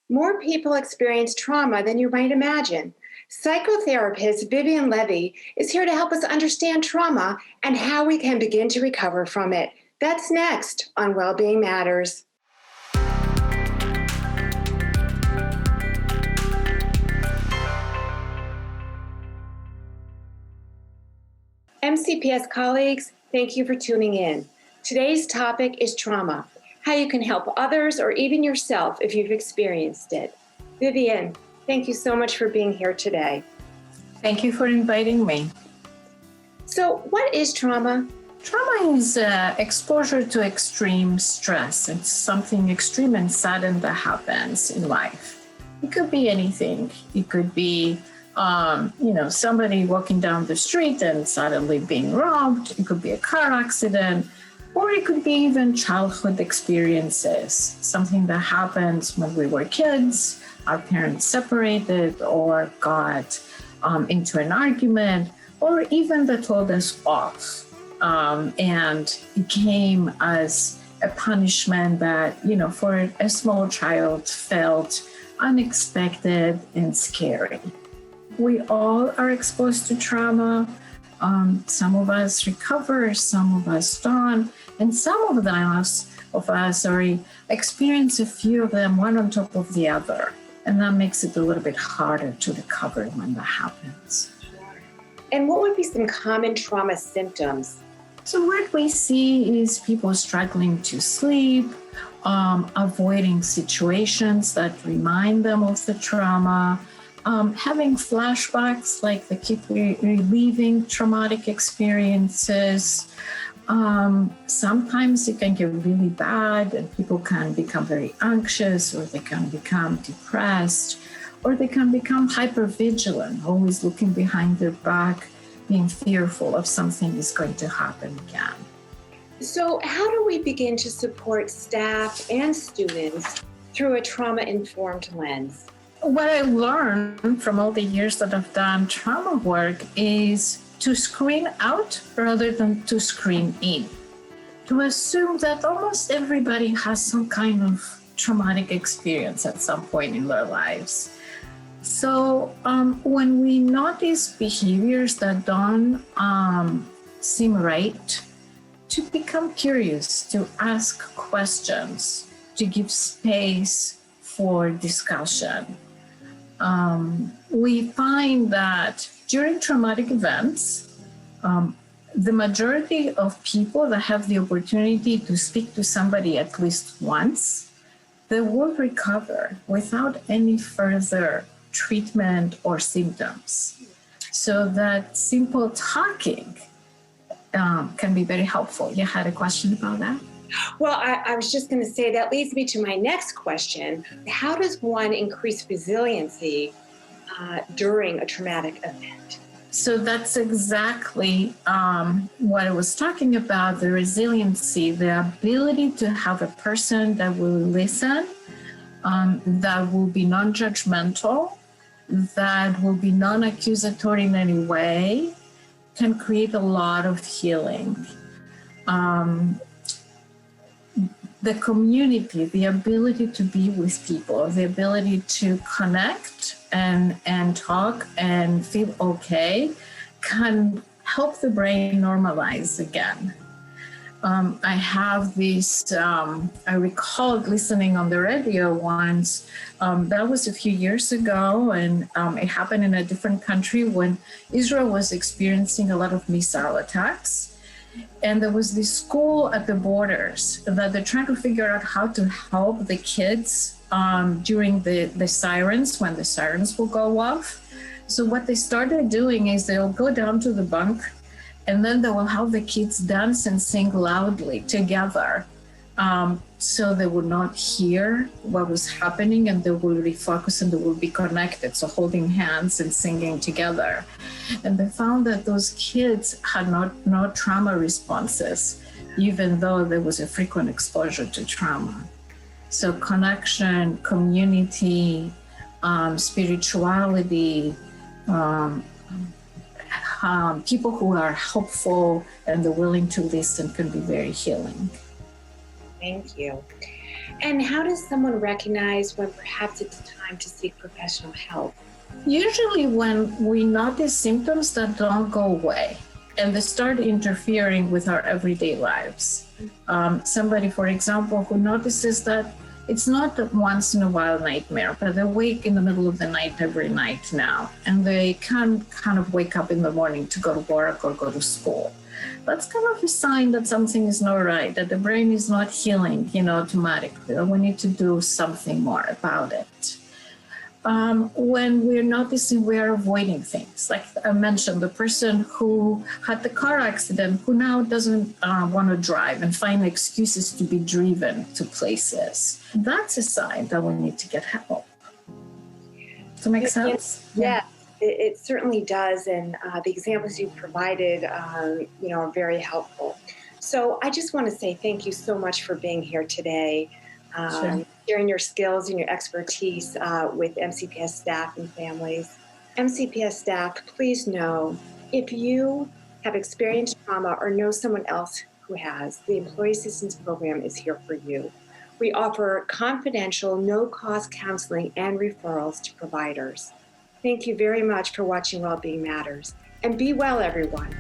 More people experience trauma than you might imagine. Psychotherapist Vivian Levi is here to help us understand trauma and how we can begin to recover from it. That's next on Wellbeing Matters. MCPS colleagues, thank you for tuning in. Today's topic is trauma, how you can help others or even yourself if you've experienced it. Vivian, thank you so much for being here today. Thank you for inviting me. So, what is trauma? Trauma is exposure to extreme stress. It's something extreme and sudden that happens in life. It could be anything. It could be somebody walking down the street and suddenly being robbed. It could be a car accident, or it could be even childhood experiences, something that happens when we were kids, our parents separated or got into an argument, or even that told us off. And it came as a punishment that, for a small child felt unexpected and scary. We all are exposed to trauma. Some of us recover, some of us don't, and some of us experience a few of them, one on top of the other. And that makes it a little bit harder to recover when that happens. And what would be some common trauma symptoms? So what we see is people struggling to sleep, avoiding situations that remind them of the trauma, having flashbacks, like they keep reliving traumatic experiences. Sometimes it can get really bad and people can become very anxious, or they can become depressed, or they can become hypervigilant, always looking behind their back, being fearful of something is going to happen again. So how do we begin to support staff and students through a trauma-informed lens? What I learned from all the years that I've done trauma work is to screen out rather than to screen in. To assume that almost everybody has some kind of traumatic experience at some point in their lives. So when we notice behaviors that don't seem right, to become curious, to ask questions, to give space for discussion. We find that during traumatic events, the majority of people that have the opportunity to speak to somebody at least once, they will recover without any further treatment or symptoms. So that simple talking can be very helpful. You had a question about that? Well, I was just going to say that leads me to my next question. How does one increase resiliency during a traumatic event? So that's exactly what I was talking about, the resiliency, the ability to have a person that will listen, that will be non-judgmental, that will be non-accusatory in any way, can create a lot of healing. The community, the ability to be with people, the ability to connect and talk and feel okay can help the brain normalize again. I have this, I recall listening on the radio once, that was a few years ago, and it happened in a different country when Israel was experiencing a lot of missile attacks. And there was this school at the borders that they're trying to figure out how to help the kids during the sirens, when the sirens will go off. So what they started doing is they'll go down to the bunk, and then they will have the kids dance and sing loudly together. So they would not hear what was happening, and they will refocus and they will be connected. So holding hands and singing together. And they found that those kids had no trauma responses, even though there was a frequent exposure to trauma. So connection, community, spirituality, people who are helpful and they're willing to listen can be very healing. Thank you. And how does someone recognize when perhaps it's time to seek professional help? Usually when we notice symptoms that don't go away and they start interfering with our everyday lives. Somebody, for example, who notices that it's not a once in a while nightmare, but they wake in the middle of the night every night now, and they can't kind of wake up in the morning to go to work or go to school. That's kind of a sign that something is not right, that the brain is not healing, automatically. We need to do something more about it. When we're noticing we're avoiding things, like I mentioned, the person who had the car accident, who now doesn't want to drive and find excuses to be driven to places, that's a sign that we need to get help. Does that make sense? Yeah. It certainly does, and the examples you provided, are very helpful. So I just want to say thank you so much for being here today, Sure. sharing your skills and your expertise with MCPS staff and families. MCPS staff, please know if you have experienced trauma or know someone else who has, the Employee Assistance Program is here for you. We offer confidential, no-cost counseling and referrals to providers. Thank you very much for watching Wellbeing Matters. And be well, everyone.